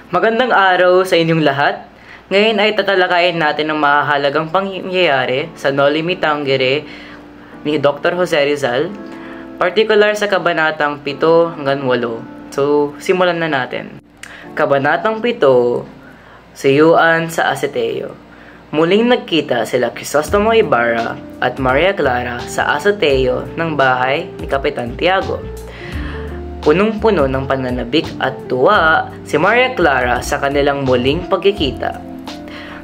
Magandang araw sa inyong lahat. Ngayon ay tatalakayin natin ang mahalagang pangyayari sa Noli Me Tangere ni Dr. Jose Rizal, particular sa Kabanatang 7 hanggang 8. So, simulan na natin. Kabanatang 7, Siyuan sa Aseteo. Muling nagkita sila Crisostomo Ibarra at Maria Clara sa Aseteo ng bahay ni Kapitan Tiago. Punong-puno ng pananabik at tuwa si Maria Clara sa kanilang muling pagkikita.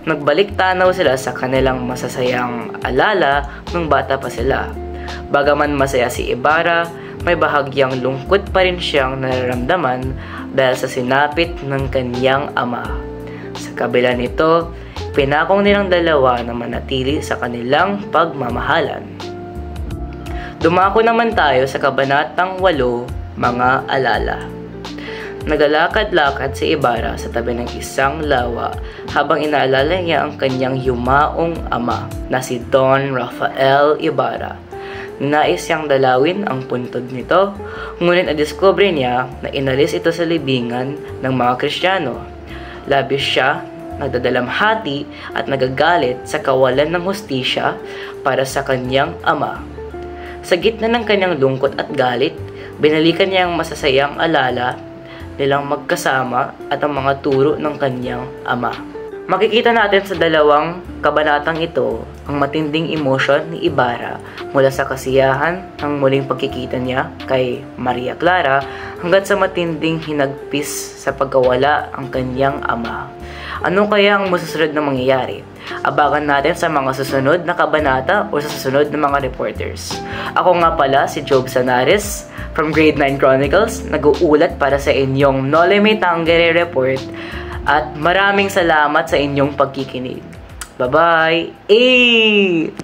Nagbalik tanaw sila sa kanilang masasayang alala nung bata pa sila. Bagaman masaya si Ibarra, may bahagyang lungkot pa rin siyang nararamdaman dahil sa sinapit ng kanyang ama. Sa kabila nito, pinakong nilang dalawa na manatili sa kanilang pagmamahalan. Dumako naman tayo sa Kabanatang 8, mga alala. Nagalakad-lakad si Ibarra sa tabi ng isang lawa habang inaalala niya ang kanyang yumaong ama na si Don Rafael Ibarra. Nais siyang dalawin ang puntod nito, ngunit nadiskubre niya na inalis ito sa libingan ng mga Kristiyano. Labis siya, nagdadalamhati at nagagalit sa kawalan ng hustisya para sa kanyang ama. Sa gitna ng kanyang lungkot at galit, binalikan niya ang masasayang alala nilang magkasama at ang mga turo ng kanyang ama. Makikita natin sa dalawang kabanatang ito ang matinding emosyon ni Ibarra mula sa kasiyahan ng muling pagkikita niya kay Maria Clara hanggang sa matinding hinagpis sa pagkawala ang kanyang ama. Ano kaya ang masusunod na mangyayari? Abangan natin sa mga susunod na kabanata o sa susunod na mga reporters. Ako nga pala si Job Sanares from Grade 9 Chronicles, nag-uulat para sa inyong Noli Me Tangere report at maraming salamat sa inyong pagkikinig. Bye-bye!